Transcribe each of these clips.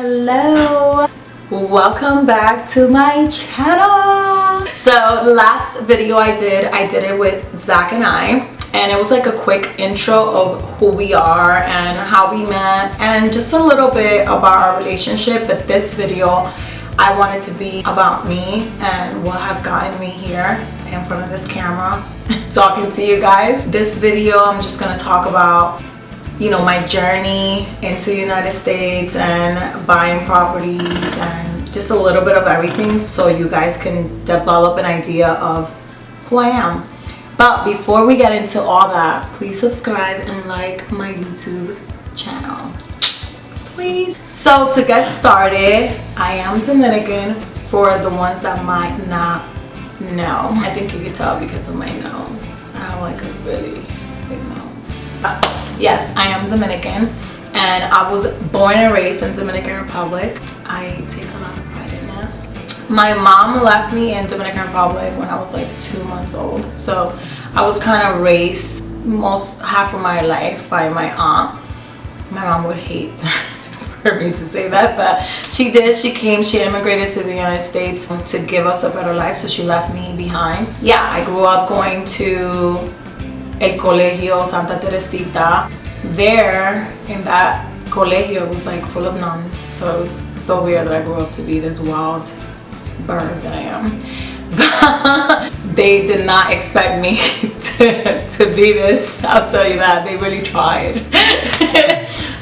Hello, welcome back to my channel. So the last video I did it with Zach and I, and it was like a quick intro of who we are and how we met and just a little bit about our relationship. But this video I wanted to be about me and what has gotten me here in front of this camera talking to you guys. This video I'm just gonna talk about, you know, my journey into the United States and buying properties and just a little bit of everything so you guys can develop an idea of who I am. But before we get into all that, please subscribe and like my YouTube channel, please. So to get started, I am Dominican for the ones that might not know. I think you can tell because of my nose. I have like a really big nose. Yes, I am Dominican and I was born and raised in Dominican Republic. I take a lot of pride in that. My mom left me in Dominican Republic when I was like 2 months old. So I was kind of raised half of my life by my aunt. My mom would hate for me to say that, but she did. She immigrated to the United States to give us a better life, so she left me behind. Yeah, I grew up going to El Colegio Santa Teresita. There in that colegio, it was like full of nuns, so it was so weird that I grew up to be this wild bird that I am. But they did not expect me to be this, I'll tell you that. They really tried.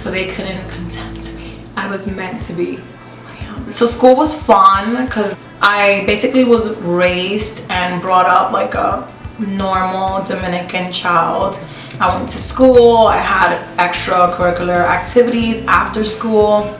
But they couldn't content me. I was meant to be who I am. So school was fun because I basically was raised and brought up like a normal Dominican child. I went to school, I had extracurricular activities after school.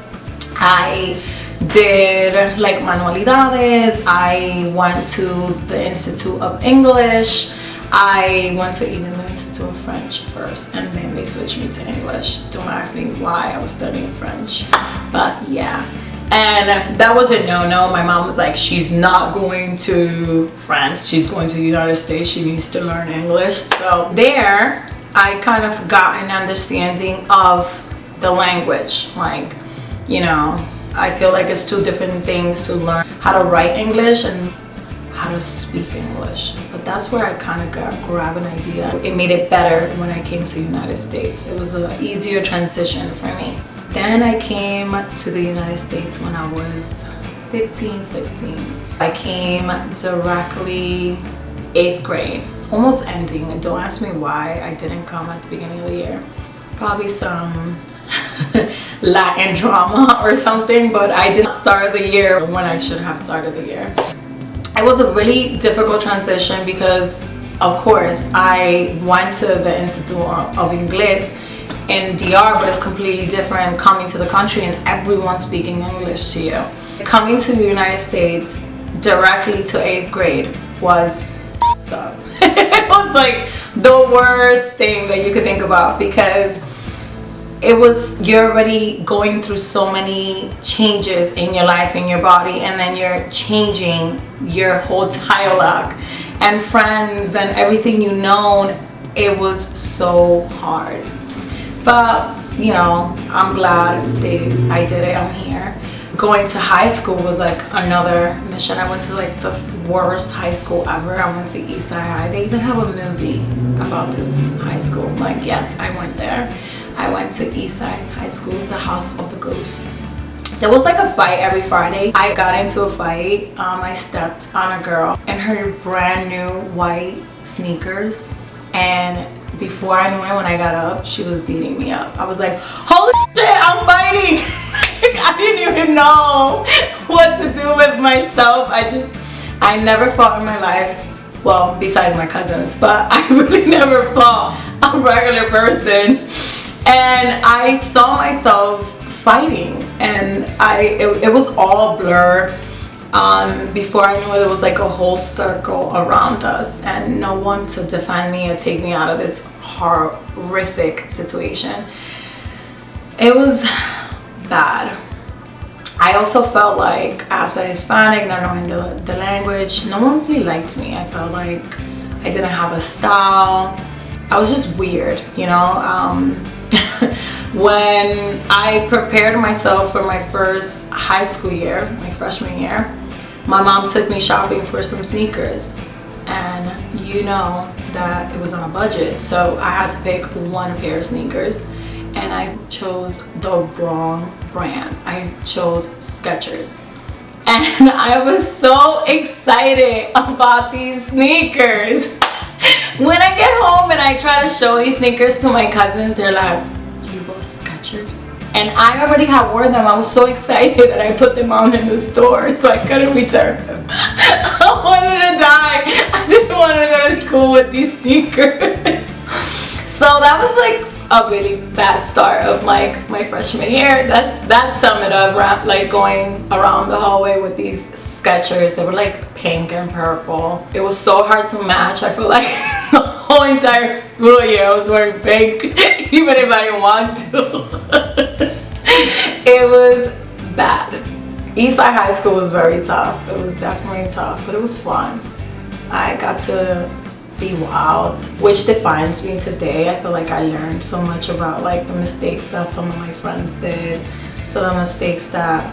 I did like manualidades. I went to the Institute of English. I went to even the Institute of French first, and then they switched me to English. Don't ask me why I was studying French, but yeah. And that was a no-no. My mom was like, she's not going to France, she's going to the United States, she needs to learn English. So there I kind of got an understanding of the language. Like, you know, I feel like it's two different things to learn how to write English and how to speak English. But that's where I kind of grabbed an idea. It made it better when I came to the United States. It was an easier transition for me. Then I came to the United States when I was 15, 16. I came directly 8th grade, almost ending. And don't ask me why I didn't come at the beginning of the year. Probably some Latin drama or something, but I didn't start the year when I should have started the year. It was a really difficult transition because, of course, I went to the Institute of English in DR, but it's completely different coming to the country and everyone speaking English to you. Coming to the United States directly to 8th grade was it was like the worst thing that you could think about, because you're already going through so many changes in your life, in your body, and then you're changing your whole dialogue and friends and everything you know. It was so hard. But, you know, I'm glad I did it. I'm here. Going to high school was like another mission. I went to like the worst high school ever. I went to Eastside High. They even have a movie about this high school. Like, yes, I went there. I went to Eastside High School, the House of the Ghosts. There was like a fight every Friday. I got into a fight. I stepped on a girl in her brand new white sneakers, and before I knew it, when I got up, she was beating me up. I was like, holy shit, I'm fighting. I didn't even know what to do with myself. I never fought in my life. Well, besides my cousins, but I really never fought a regular person. And I saw myself fighting, and it was all blur. Before I knew it, there was like a whole circle around us and no one to defend me or take me out of this horrific situation. It was bad. I also felt like, as a Hispanic, not knowing the language, no one really liked me. I felt like I didn't have a style. I was just weird, you know. When I prepared myself for my first high school year, my freshman year, my mom took me shopping for some sneakers. And you know that it was on a budget, so I had to pick one pair of sneakers, and I chose the wrong brand. I chose Skechers. And I was so excited about these sneakers. When I get home and I try to show these sneakers to my cousins, they're like, "You bought Skechers?" And I already had worn them. I was so excited that I put them on in the store so I couldn't return them. I wanted to die. I didn't want to go to school with these sneakers. So that was like a really bad start of like my freshman year. That summed it up, like going around the hallway with these Skechers. They were like pink and purple. It was so hard to match. I feel like the whole entire school year I was wearing pink, even if I didn't want to. It was bad. Eastside High School was very tough. It was definitely tough, but it was fun. I got to be wild, which defines me today. I feel like I learned so much about like the mistakes that some of my friends did, some of the mistakes that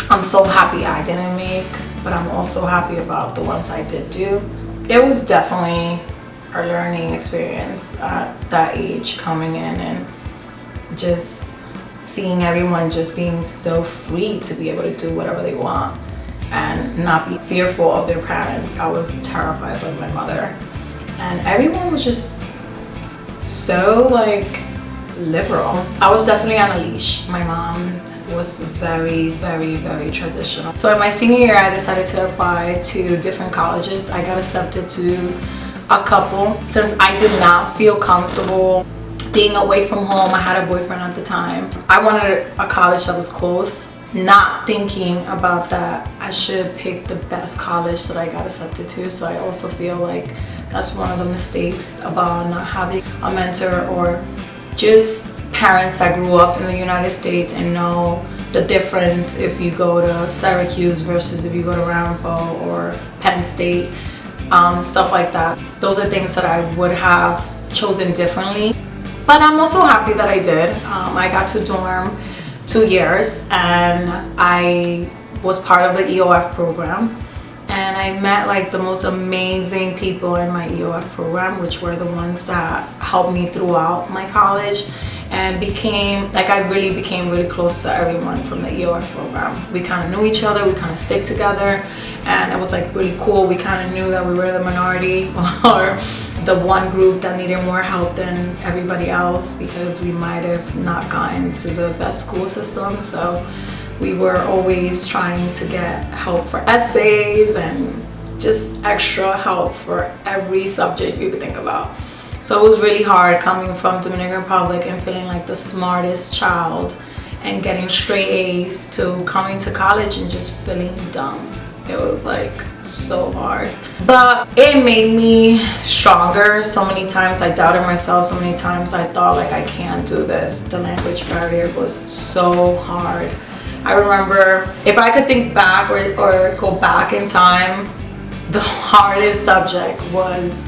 I'm so happy I didn't make, but I'm also happy about the ones I did do. It was definitely a learning experience at that age, coming in and just seeing everyone just being so free to be able to do whatever they want and not be fearful of their parents. I was terrified of my mother, and everyone was just so like liberal. I was definitely on a leash. My mom was very, very, very traditional. So in my senior year, I decided to apply to different colleges. I got accepted to a couple. Since I did not feel comfortable being away from home, I had a boyfriend at the time, I wanted a college that was close. Not thinking about that, I should pick the best college that I got accepted to. So I also feel like that's one of the mistakes about not having a mentor or just parents that grew up in the United States and know the difference if you go to Syracuse versus if you go to Ramapo or Penn State, stuff like that. Those are things that I would have chosen differently. But I'm also happy that I did. I got to dorm 2 years, and I was part of the EOF program, and I met like the most amazing people in my EOF program, which were the ones that helped me throughout my college, and I really became really close to everyone from the EOF program. We kind of knew each other, we kind of stick together, and it was like really cool. We kind of knew that we were the minority or the one group that needed more help than everybody else, because we might have not gotten to the best school system. So we were always trying to get help for essays and just extra help for every subject you could think about. So it was really hard coming from Dominican Republic and feeling like the smartest child and getting straight A's to coming to college and just feeling dumb. It was like so hard, but it made me stronger. So many times I doubted myself, so many times I thought like I can't do this. The language barrier was so hard. I remember, if I could think back or go back in time, the hardest subject was,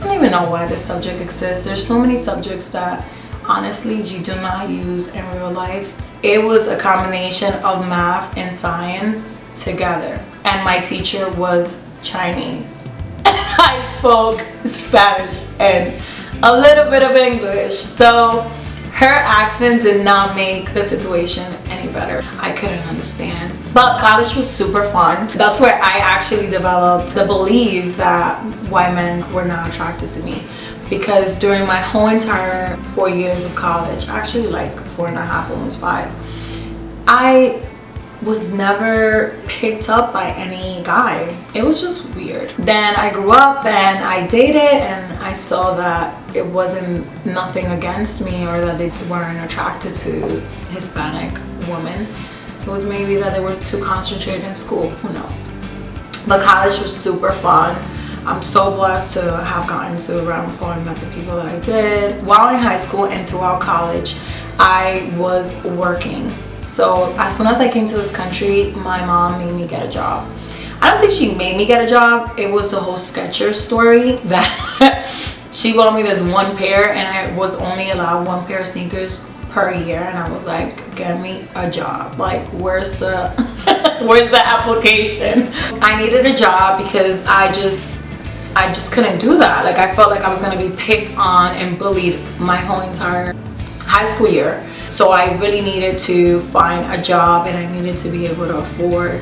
I don't even know why this subject exists. There's so many subjects that honestly you do not use in real life. It was a combination of math and science together, and my teacher was Chinese. I spoke Spanish and a little bit of English, so her accent did not make the situation any better. I couldn't understand, but college was super fun. That's where I actually developed the belief that white men were not attracted to me, because during my whole entire 4 years of college, actually like 4.5, almost 5, I was never picked up by any guy. It was just weird. Then I grew up and I dated, and I saw that it wasn't nothing against me or that they weren't attracted to Hispanic women. It was maybe that they were too concentrated in school, who knows. But college was super fun. I'm so blessed to have gotten to Ramapo and met the people that I did. While in high school and throughout college, I was working. So as soon as I came to this country, my mom made me get a job. I don't think she made me get a job. It was the whole Skechers story that She bought me this one pair, and I was only allowed one pair of sneakers per year, and I was like, get me a job. Like, where's the where's the application? I needed a job because I just couldn't do that. Like, I felt like I was gonna be picked on and bullied my whole entire high school year. So I really needed to find a job, and I needed to be able to afford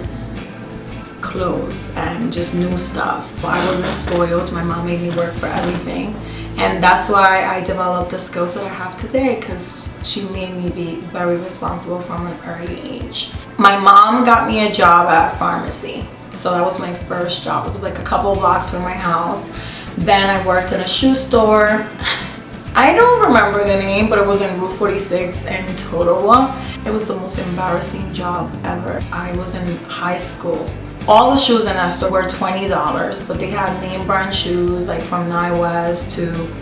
clothes and just new stuff. I wasn't spoiled. My mom made me work for everything, and that's why I developed the skills that I have today, because she made me be very responsible from an early age. My mom got me a job at a pharmacy, so that was my first job. It was like a couple of blocks from my house. Then I worked in a shoe store. I don't remember the name, but it was in Route 46 in Totowa. It was the most embarrassing job ever. I was in high school. All the shoes in that store were $20, but they had name brand shoes like from Nye West to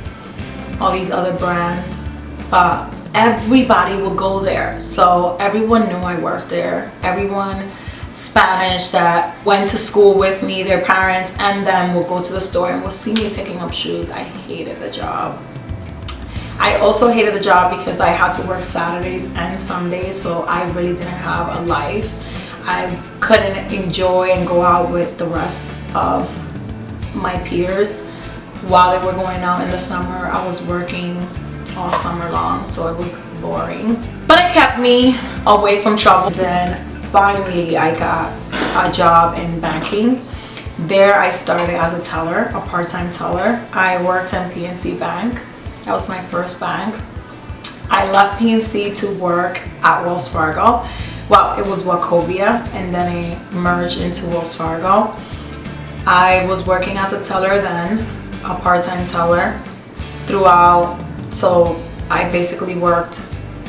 all these other brands. Everybody would go there, so everyone knew I worked there. Everyone Spanish that went to school with me, their parents and them, would go to the store and would see me picking up shoes. I hated the job. I also hated the job because I had to work Saturdays and Sundays, so I really didn't have a life. I couldn't enjoy and go out with the rest of my peers while they were going out in the summer. I was working all summer long, so it was boring. But it kept me away from trouble. Then finally I got a job in banking. There I started as a teller, a part-time teller. I worked in PNC Bank. That was my first bank. I left PNC to work at Wells Fargo. Well, it was Wachovia, and then it merged into Wells Fargo. I was working as a teller then, a part-time teller throughout. So I basically worked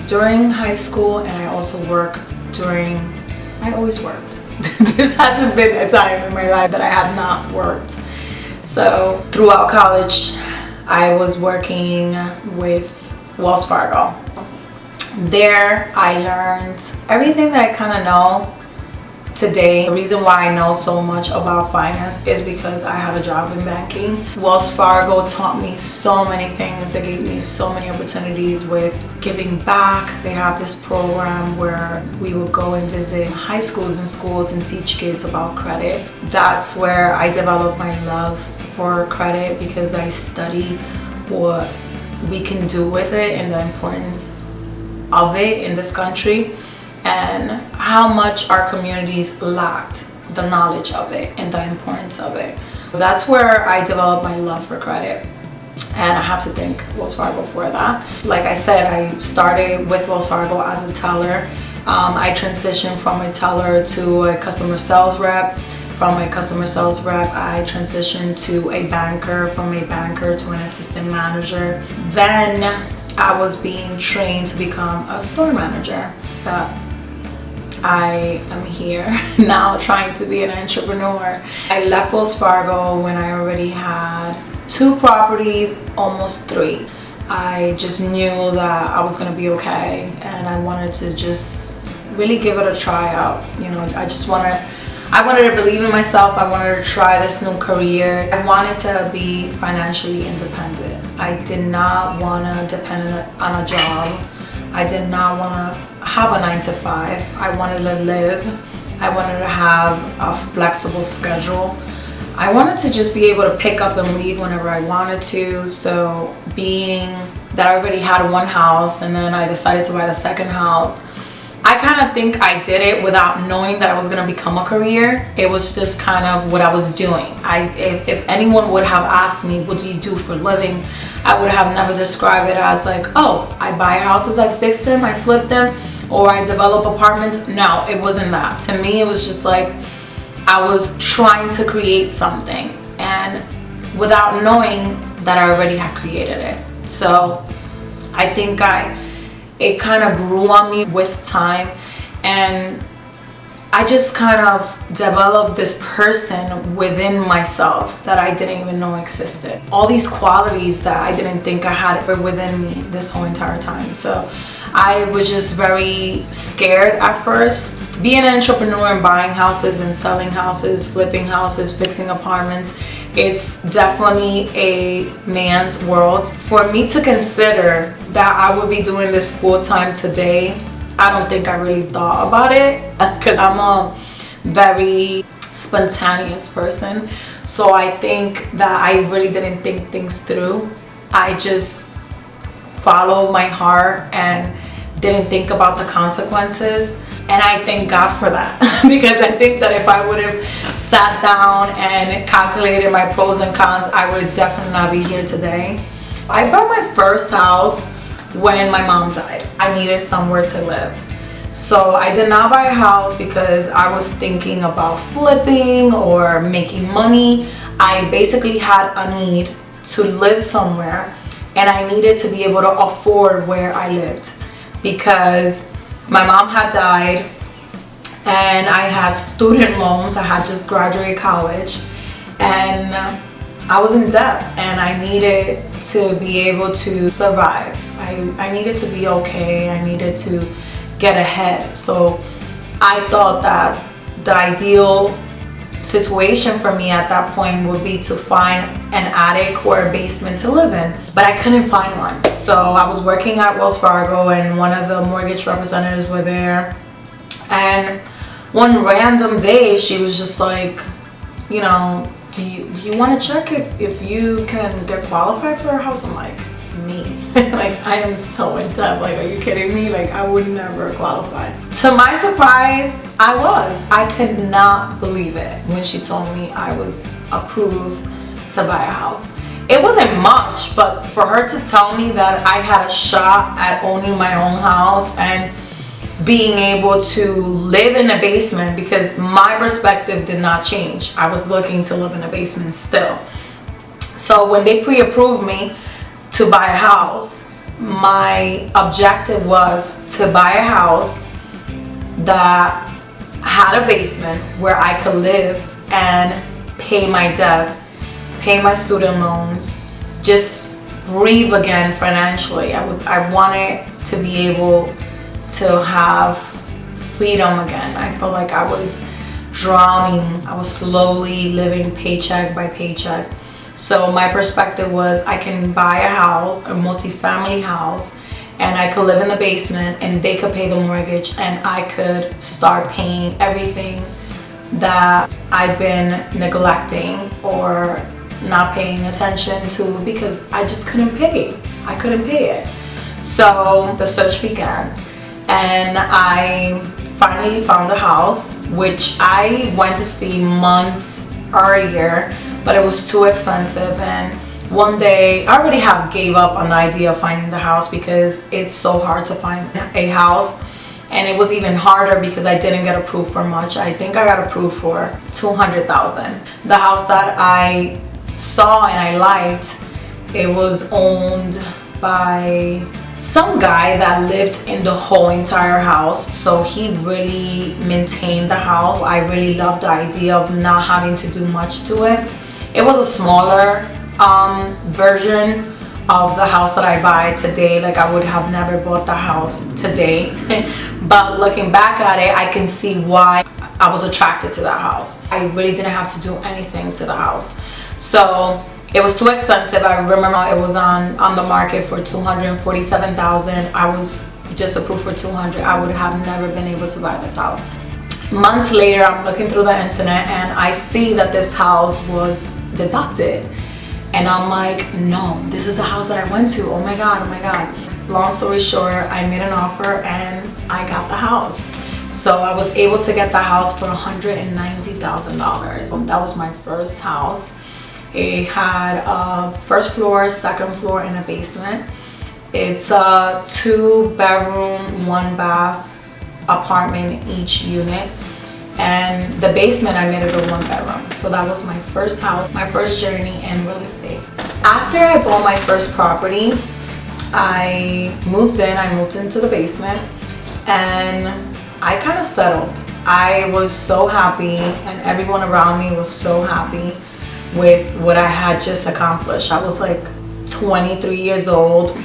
during high school, and I also worked during, I always worked. There hasn't been a time in my life that I have not worked. So throughout college, I was working with Wells Fargo. There I learned everything that I kind of know today. The reason why I know so much about finance is because I had a job in banking. Wells Fargo taught me so many things. It gave me so many opportunities with giving back. They have this program where we would go and visit high schools and schools and teach kids about credit. That's where I developed my love for credit, because I studied what we can do with it and the importance of it in this country, and how much our communities lacked the knowledge of it and the importance of it. That's where I developed my love for credit, and I have to thank Wells Fargo for that. Like I said, I started with Wells Fargo as a teller. I transitioned from a teller to a customer sales rep. From a customer sales rep, I transitioned to a banker. From a banker to an assistant manager. Then I was being trained to become a store manager. But I am here now trying to be an entrepreneur. I left Wells Fargo when I already had 2 properties, almost 3. I just knew that I was going to be okay, and I wanted to just really give it a try out. You know, I wanted to believe in myself. I wanted to try this new career. I wanted to be financially independent. I did not want to depend on a job. I did not want to have a 9-to-5. I wanted to live. I wanted to have a flexible schedule. I wanted to just be able to pick up and leave whenever I wanted to. So being that I already had 1 house, and then I decided to buy the 2nd house, I kind of think I did it without knowing that I was going to become a career. It was just kind of what I was doing. If anyone would have asked me, what do you do for a living? I would have never described it as like, oh, I buy houses, I fix them, I flip them, or I develop apartments. No, it wasn't that. To me, it was just like I was trying to create something, and without knowing that I already had created it. So I think it kind of grew on me with time, and I just kind of developed this person within myself that I didn't even know existed. All these qualities that I didn't think I had were within me this whole entire time. So I was just very scared at first. Being an entrepreneur and buying houses and selling houses, flipping houses, fixing apartments, It's definitely a man's world. For me to consider that I would be doing this full-time today, I don't think I really thought about it, because I'm a very spontaneous person. So I think that I really didn't think things through. I just followed my heart and didn't think about the consequences. And I thank God for that because I think that if I would have sat down and calculated my pros and cons, I would definitely not be here today. I bought my first house when my mom died. I needed somewhere to live. So I did not buy a house because I was thinking about flipping or making money. I basically had a need to live somewhere, and I needed to be able to afford where I lived because my mom had died and I had student loans. I had just graduated college and I was in debt, and I needed to be able to survive. I needed to be okay. I needed to get ahead. So I thought that the ideal situation for me at that point would be to find an attic or a basement to live in, but I couldn't find one. So I was working at Wells Fargo and one of the mortgage representatives were there, and one random day she was just like, you know, do you want to check if you can get qualified for a house? I'm like, me? Like, I am so in debt. Like, are you kidding me? Like, I would never qualify. To my surprise, I was. I could not believe it when she told me I was approved to buy a house. It wasn't much, but for her to tell me that I had a shot at owning my own house and being able to live in a basement, because my perspective did not change. I was looking to live in a basement still. So when they pre-approved me to buy a house, my objective was to buy a house that had a basement where I could live and pay my debt, pay my student loans, just breathe again financially. I wanted to be able to have freedom again. I felt like I was drowning. I was slowly living paycheck by paycheck. So my perspective was I can buy a house, a multi-family house, and I could live in the basement and they could pay the mortgage and I could start paying everything that I've been neglecting or not paying attention to because I just couldn't pay. I couldn't pay it. So the search began and I finally found a house, which I went to see months earlier, but it was too expensive. And one day I already gave up on the idea of finding the house because it's so hard to find a house, and it was even harder because I didn't get approved for much. I think I got approved for $200,000. The house that I saw and I liked, it was owned by some guy that lived in the whole entire house, so he really maintained the house. I really loved the idea of not having to do much to it. It was a smaller version of the house that I buy today. Like, I would have never bought the house today but looking back at it, I can see why I was attracted to that house. I really didn't have to do anything to the house, so it was too expensive. I remember it was on the market for $247,000. I was just approved for $200,000. I would have never been able to buy this house. Months later, I'm looking through the internet and I see that this house was deducted. And I'm like, no, this is the house that I went to. Oh my God, oh my God. Long story short, I made an offer and I got the house. So I was able to get the house for $190,000. That was my first house. It had a first floor, second floor, and a basement. It's a 2-bedroom, 1-bath apartment in each unit. And the basement, I made it a 1-bedroom. So that was my first house, my first journey in real estate. After I bought my first property, I moved into the basement, and I kind of settled. I was so happy, and everyone around me was so happy with what I had just accomplished. I was like 23 years old.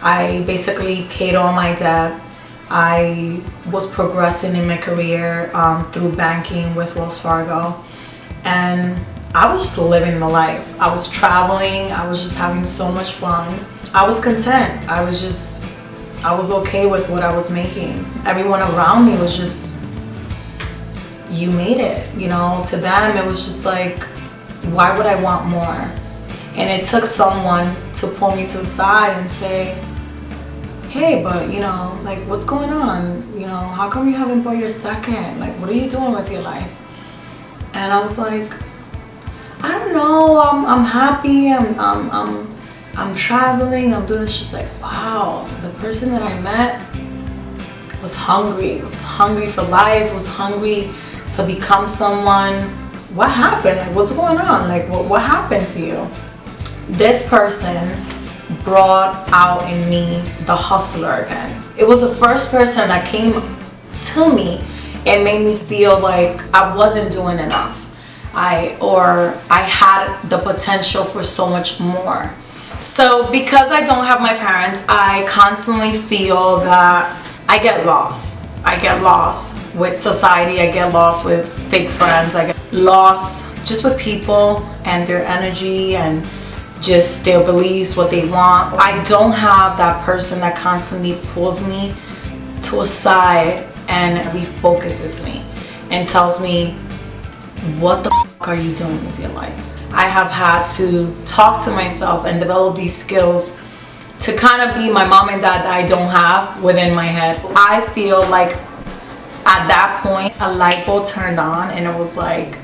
I basically paid all my debt. I was progressing in my career through banking with Wells Fargo, and I was just living the life. I was traveling. I was just having so much fun. I was content. I was okay with what I was making. Everyone around me was just, you made it, you know. To them, it was just like, why would I want more? And it took someone to pull me to the side and say, hey, but you know, like, what's going on? You know, how come you haven't bought your second? Like, what are you doing with your life? And I was like, I don't know. I'm happy. I'm traveling. I'm doing. She's like, wow, the person that I met was hungry. Was hungry for life. Was hungry to become someone. What happened? Like, what's going on? Like, what happened to you? This person brought out in me the hustler again. It was the first person that came to me and made me feel like I wasn't doing enough. I had the potential for so much more. So because I don't have my parents, I constantly feel that I get lost. I get lost with society. I get lost with fake friends. I get lost just with people and their energy and just their beliefs, what they want. I don't have that person that constantly pulls me to a side and refocuses me and tells me, what the f are you doing with your life? I have had to talk to myself and develop these skills to kind of be my mom and dad that I don't have within my head. I feel like at that point a light bulb turned on and it was like,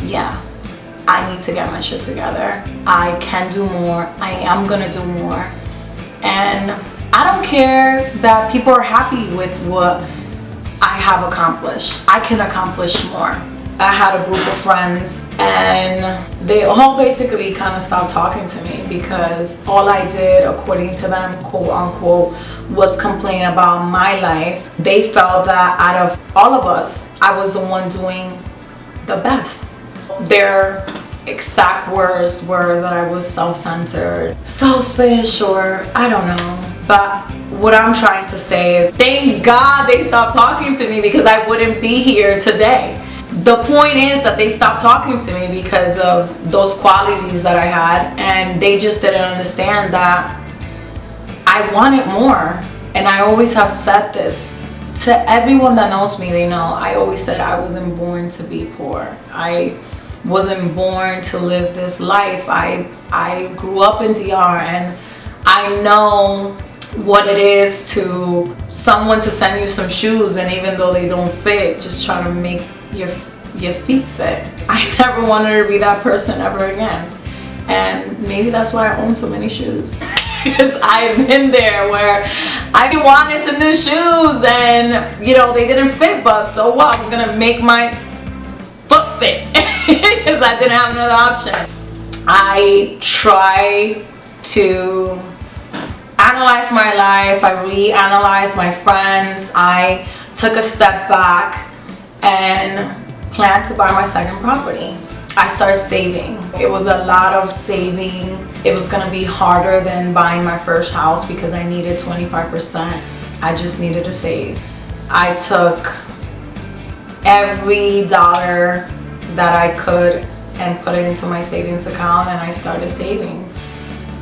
yeah, I need to get my shit together. I can do more. I am gonna do more. And I don't care that people are happy with what I have accomplished. I can accomplish more. I had a group of friends and they all basically kind of stopped talking to me because all I did, according to them, quote unquote, was complain about my life. They felt that out of all of us, I was the one doing the best. Their exact words were that I was self-centered, selfish, or I don't know. But what I'm trying to say is, thank God they stopped talking to me because I wouldn't be here today. The point is that they stopped talking to me because of those qualities that I had, and they just didn't understand that I wanted more. And I always have said this to everyone that knows me. They know I always said I wasn't born to be poor. I wasn't born to live this life. I grew up in DR and I know what it is to someone to send you some shoes, and even though they don't fit, just try to make your feet fit. I never wanted to be that person ever again. And maybe that's why I own so many shoes. Because I've been there where I wanted some new shoes and, you know, they didn't fit, but so what? I was gonna make my foot fit because I didn't have another option. I try to analyze my life. I reanalyze my friends. I took a step back and planned to buy my second property. I started saving. It was a lot of saving. It was gonna be harder than buying my first house because I needed 25%. I just needed to save. I took every dollar that I could and put it into my savings account, and I started saving.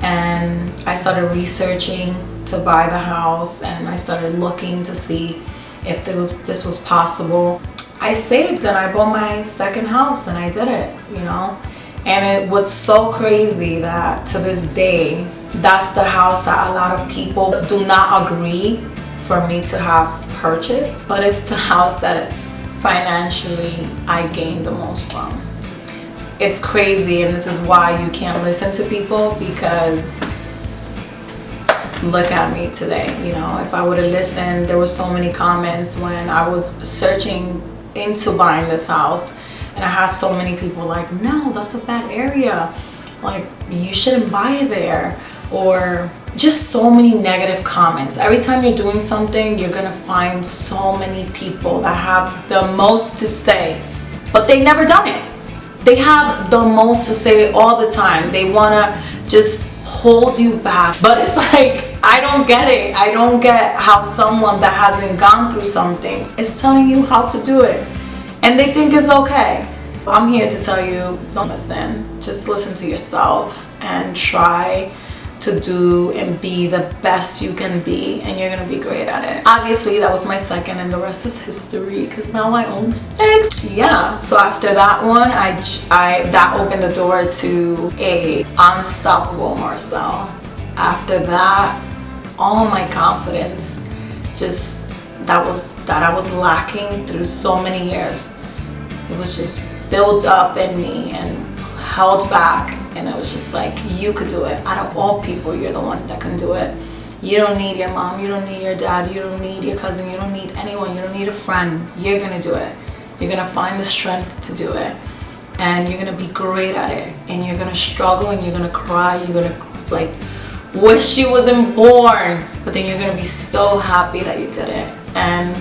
And I started researching to buy the house, and I started looking to see if this was possible. I saved and I bought my second house and I did it, you know. And it was so crazy that to this day, that's the house that a lot of people do not agree for me to have purchased, but it's the house that financially I gained the most from. It's crazy, and this is why you can't listen to people, because look at me today. You know, if I would have listened, there were so many comments when I was searching into buying this house, and I had so many people like, no, that's a bad area, like you shouldn't buy it there, or just so many negative comments. Every time you're doing something, you're gonna find so many people that have the most to say, but they never done it. They have the most to say all the time. They wanna just hold you back, but it's like, I don't get it. I don't get how someone that hasn't gone through something is telling you how to do it, and they think it's okay. I'm here to tell you, don't listen. Just listen to yourself and try to do and be the best you can be, and you're gonna be great at it. Obviously that was my second, and the rest is history because now I own 6. Yeah, so after that one, that opened the door to a unstoppable Marcel. After that, all my confidence just that I was lacking through so many years, it was just built up in me and held back. And it was just like, you could do it. Out of all people, you're the one that can do it. You don't need your mom, you don't need your dad, you don't need your cousin, you don't need anyone, you don't need a friend. You're gonna do it. You're gonna find the strength to do it. And you're gonna be great at it. And you're gonna struggle and you're gonna cry, you're gonna like wish you wasn't born. But then you're gonna be so happy that you did it. And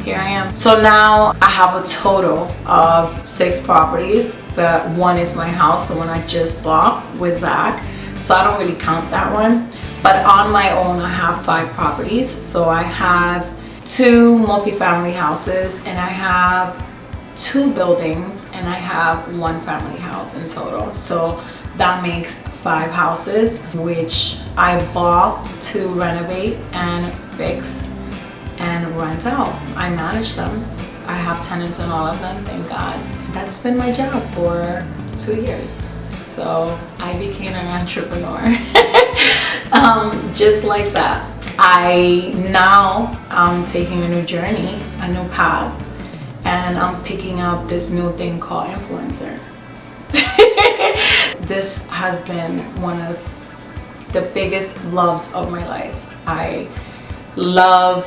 here I am. So now I have a total of 6 properties, but one is my house, the one I just bought with Zach. So I don't really count that one. But on my own, I have 5 properties. So I have 2 multifamily houses, and I have 2 buildings, and I have 1 family house in total. So that makes 5 houses, which I bought to renovate and fix and rent out. I manage them. I have tenants in all of them, thank God. That's been my job for 2 years. So I became an entrepreneur. Just like that. I'm taking a new journey, a new path, and I'm picking up this new thing called influencer. This has been one of the biggest loves of my life. I love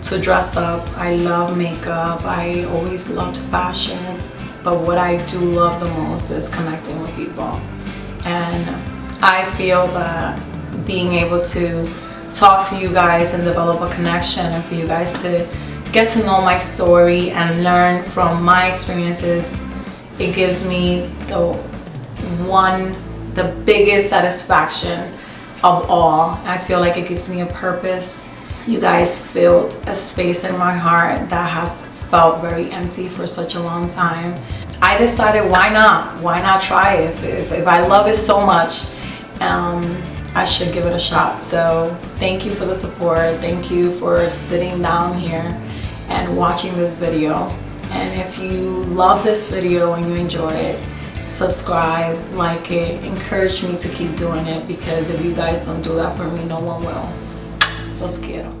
to dress up, I love makeup, I always loved fashion, but what I do love the most is connecting with people. And I feel that being able to talk to you guys and develop a connection, and for you guys to get to know my story and learn from my experiences, it gives me the biggest satisfaction of all. I feel like it gives me a purpose. You guys filled a space in my heart that has felt very empty for such a long time. I decided, why not? Why not try it? If I love it so much, I should give it a shot. So thank you for the support. Thank you for sitting down here and watching this video. And if you love this video and you enjoy it, subscribe, like it, encourage me to keep doing it, because if you guys don't do that for me, no one will. Los quiero.